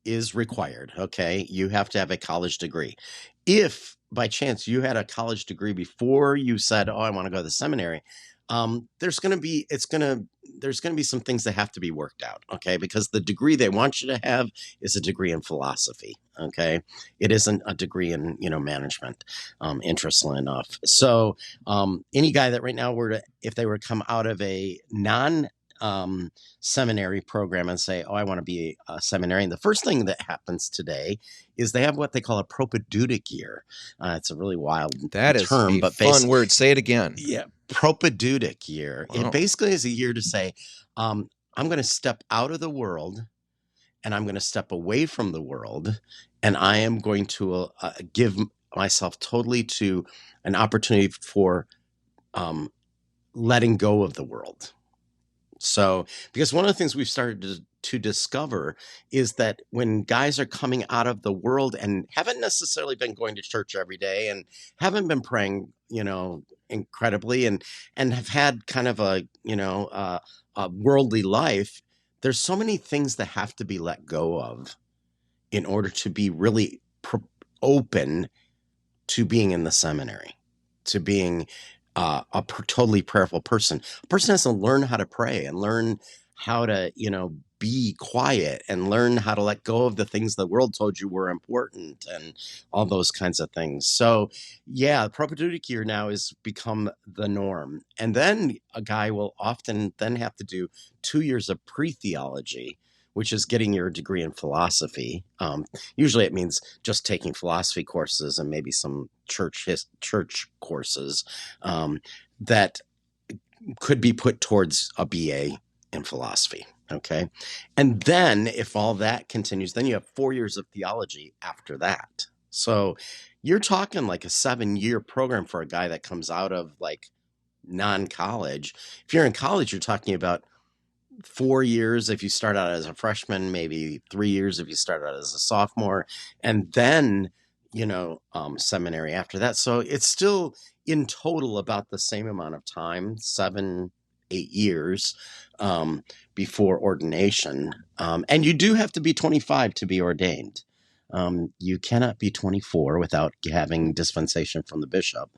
is required. Okay. You have to have a college degree. If by chance you had a college degree before you said, oh, I want to go to the seminary, there's going to be some things that have to be worked out. Okay. Because the degree they want you to have is a degree in philosophy. Okay. It isn't a degree in, management, interestingly enough. So, any guy that right now if they were to come out of a seminary program and say, oh, I want to be a seminarian, the first thing that happens today is they have what they call a propedeutic year. It's a really wild term. That is a fun word. Say it again. Yeah. Propedeutic year. Wow. It basically is a year to say, I'm going to step out of the world and I'm going to step away from the world and I am going to give myself totally to an opportunity for letting go of the world. So, because one of the things we've started to discover is that when guys are coming out of the world and haven't necessarily been going to church every day and haven't been praying, incredibly and have had kind of a worldly life, there's so many things that have to be let go of in order to be really open to being in the seminary, to being a totally prayerful person. A person has to learn how to pray and learn how to, be quiet and learn how to let go of the things the world told you were important and all those kinds of things. So, yeah, propedeutic year now has become the norm. And then a guy will often then have to do 2 years of pre-theology, which is getting your degree in philosophy. Usually it means just taking philosophy courses and maybe some church courses that could be put towards a BA in philosophy. Okay. And then if all that continues, then you have 4 years of theology after that. So you're talking like a 7-year program for a guy that comes out of like non-college. If you're in college, you're talking about 4 years if you start out as a freshman, maybe 3 years if you start out as a sophomore, and then, seminary after that. So it's still in total about the same amount of time, 7-8 years before ordination. And you do have to be 25 to be ordained. You cannot be 24 without having dispensation from the bishop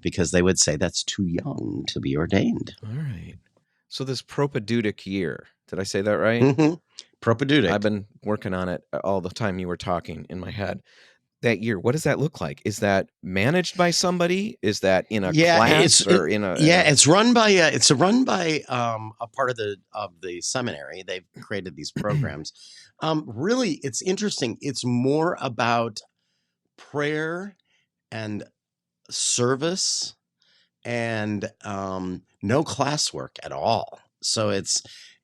because they would say that's too young to be ordained. All right. So this propedeutic year, did I say that right? Mm-hmm. Propedeutic. I've been working on it all the time you were talking in my head. that year? What does that look like? Is that managed by somebody? Is that in a Yeah, class or it's run by a part of the seminary. They've created these programs. Really, it's interesting. It's more about prayer and service and no classwork at all. So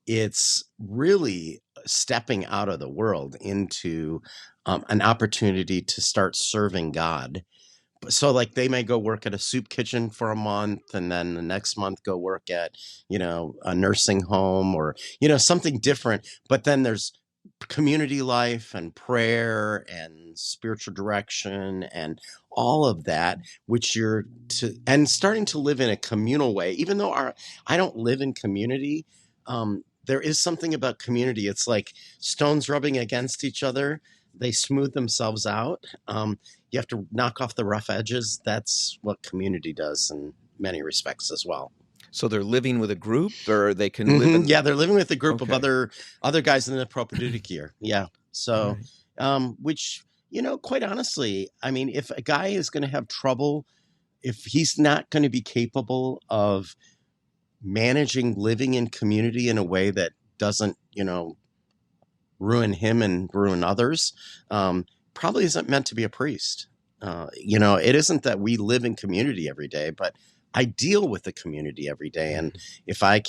it's really stepping out of the world into an opportunity to start serving God. So like they may go work at a soup kitchen for a month and then the next month go work at, a nursing home or, something different. But then there's community life and prayer and spiritual direction and all of that, which and starting to live in a communal way, even though I don't live in community. There is something about community. It's like stones rubbing against each other. They smooth themselves out. You have to knock off the rough edges. That's what community does in many respects as well. So they're living with a group, or they can live in... Yeah, they're living with a group of other guys in the propedeutic year. Yeah. So, which, quite honestly, I mean, if a guy is going to have trouble, if he's not going to be capable of managing living in community in a way that doesn't, ruin him and ruin others, probably isn't meant to be a priest. It isn't that we live in community every day, but I deal with the community every day. And if I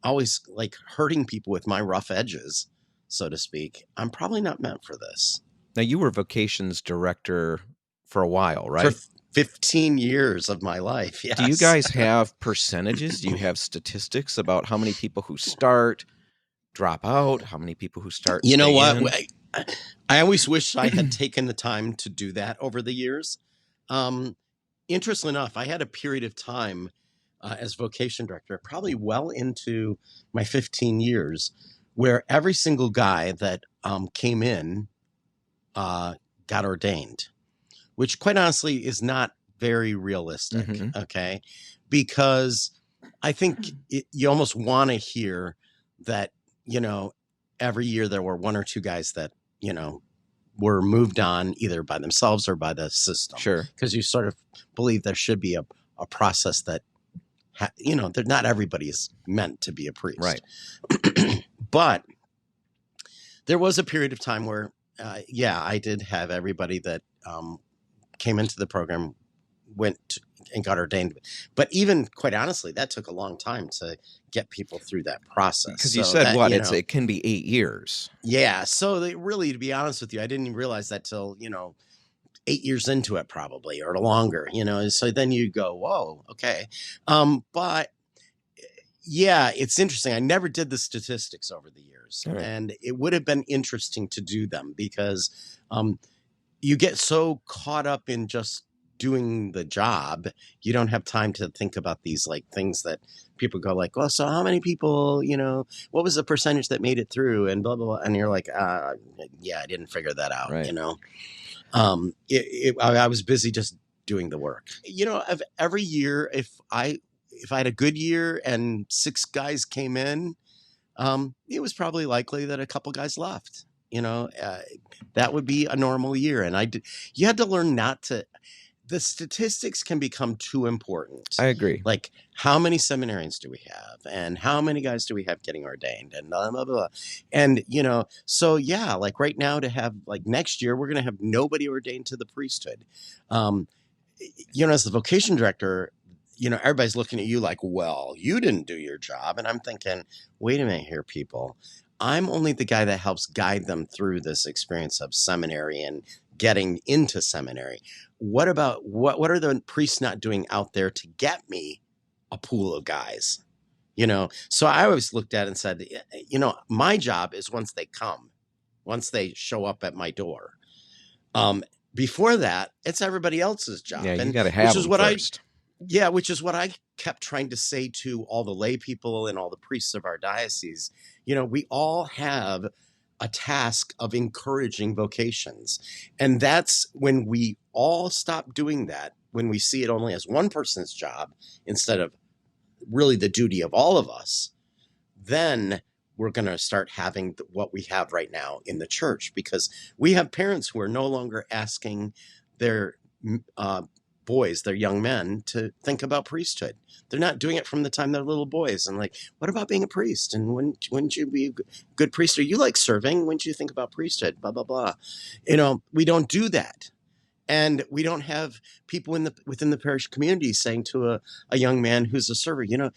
always like hurting people with my rough edges, so to speak, I'm probably not meant for this. Now, you were vocations director for a while, right? For 15 years of my life, yes. Do you guys have percentages? Do you have statistics about how many people who start drop out, how many people who start You know what? in? I always wish I had taken the time to do that over the years. Interestingly enough, I had a period of time as vocation director, probably well into my 15 years, where every single guy that came in got ordained, which quite honestly is not very realistic, okay? Because I think you almost want to hear that, every year there were one or two guys that, were moved on either by themselves or by the system. Sure. Because you sort of believe there should be a process that, not everybody is meant to be a priest. Right. But there was a period of time where, I did have everybody that came into the program went and got ordained. But even quite honestly, that took a long time to get people through that process. Because you said it can be 8 years. Yeah. So really, to be honest with you, I didn't even realize that till, 8 years into it probably, or longer, so then you go, whoa, okay. But yeah, it's interesting. I never did the statistics over the years, and it would have been interesting to do them because you get so caught up in just doing the job, you don't have time to think about these like things that people go like, well, so how many people, what was the percentage that made it through and blah, blah, blah. And you're like, yeah, I didn't figure that out. Right. I was busy just doing the work, of every year. If I had a good year and 6 guys came in, it was probably likely that a couple guys left, that would be a normal year. And you had to learn not to. The statistics can become too important. I agree. Like, how many seminarians do we have? And how many guys do we have getting ordained? And blah, blah, blah. And, so yeah, like right now to have, like next year, we're going to have nobody ordained to the priesthood. As the vocation director, everybody's looking at you like, well, you didn't do your job. And I'm thinking, wait a minute here, people. I'm only the guy that helps guide them through this experience of seminary and getting into seminary. What about what are the priests not doing out there to get me a pool of guys? So I always looked at it and said, my job is once they show up at my door. Before that, it's everybody else's job. Yeah, you got to have them first. Which is what I kept trying to say to all the lay people and all the priests of our diocese. We all have a task of encouraging vocations. And that's when we all stop doing that, when we see it only as one person's job instead of really the duty of all of us, then we're going to start having what we have right now in the church, because we have parents who are no longer asking their boys, their young men, to think about priesthood. They're not doing it from the time they're little boys. And like, what about being a priest? And wouldn't you be a good priest? Or you like serving? Wouldn't you think about priesthood? Blah, blah, blah. We don't do that. And we don't have people within the parish community saying to a young man who's a server, you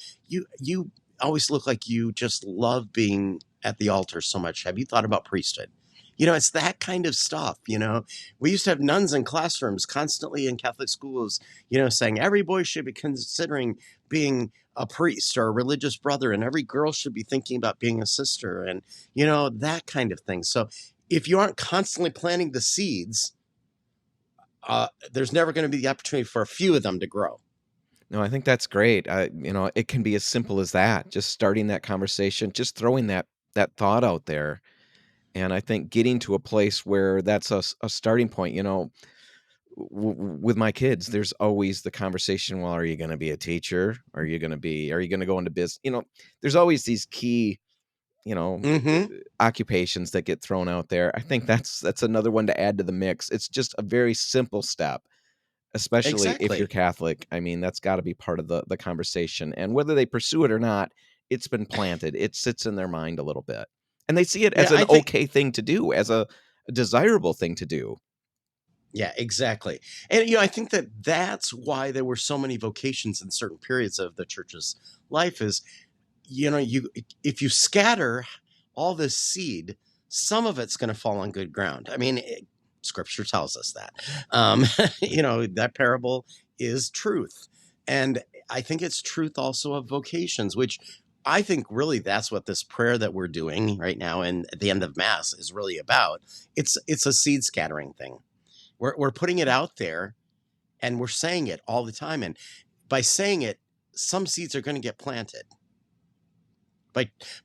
always look like you just love being at the altar so much. Have you thought about priesthood? It's that kind of stuff. We used to have nuns in classrooms constantly in Catholic schools, saying every boy should be considering being a priest or a religious brother, and every girl should be thinking about being a sister, and, that kind of thing. So if you aren't constantly planting the seeds, there's never going to be the opportunity for a few of them to grow. No, I think that's great. It can be as simple as that, just starting that conversation, just throwing that thought out there. And I think getting to a place where that's a starting point, with my kids, there's always the conversation, well, are you going to be a teacher? Are you going to go into business? There's always these key, occupations that get thrown out there. I think that's another one to add to the mix. It's just a very simple step, especially if you're Catholic. I mean, that's got to be part of the conversation. And whether they pursue it or not, it's been planted. It sits in their mind a little bit. And they see it as okay thing to do, as a desirable thing to do. Yeah, exactly. And, I think that's why there were so many vocations in certain periods of the church's life is, if you scatter all this seed, some of it's going to fall on good ground. I mean, Scripture tells us that. That parable is truth. And I think it's truth also of vocations, which I think really that's what this prayer that we're doing right now and at the end of Mass is really about. It's a seed scattering thing. We're putting it out there, and we're saying it all the time. And by saying it, some seeds are going to get planted.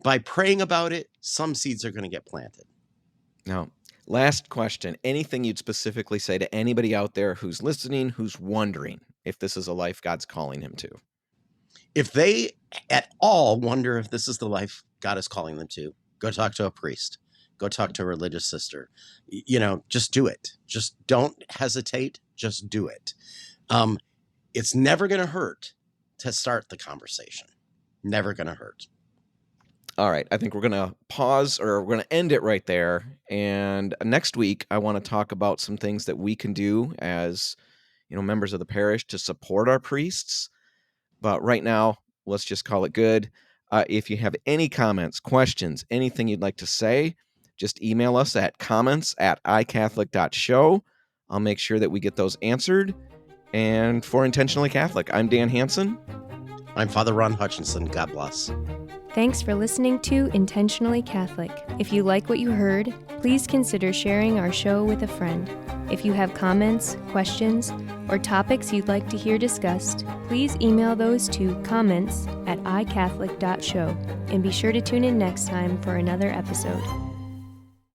By praying about it, some seeds are going to get planted. Now, last question. Anything you'd specifically say to anybody out there who's listening, who's wondering if this is a life God's calling him to? If they at all wonder if this is the life God is calling them to, go talk to a priest. Go talk to a religious sister. Just do it. Just don't hesitate. Just do it. It's never going to hurt to start the conversation. Never going to hurt. All right. I think we're going to pause, or we're going to end it right there. And next week, I want to talk about some things that we can do as, members of the parish to support our priests. But right now, let's just call it good. If you have any comments, questions, anything you'd like to say, just email us at comments@icatholic.show. I'll make sure that we get those answered. And for Intentionally Catholic, I'm Dan Hansen. I'm Father Ron Hutchinson. God bless. Thanks for listening to Intentionally Catholic. If you like what you heard, please consider sharing our show with a friend. If you have comments, questions, or topics you'd like to hear discussed, please email those to comments@icatholic.show. And be sure to tune in next time for another episode.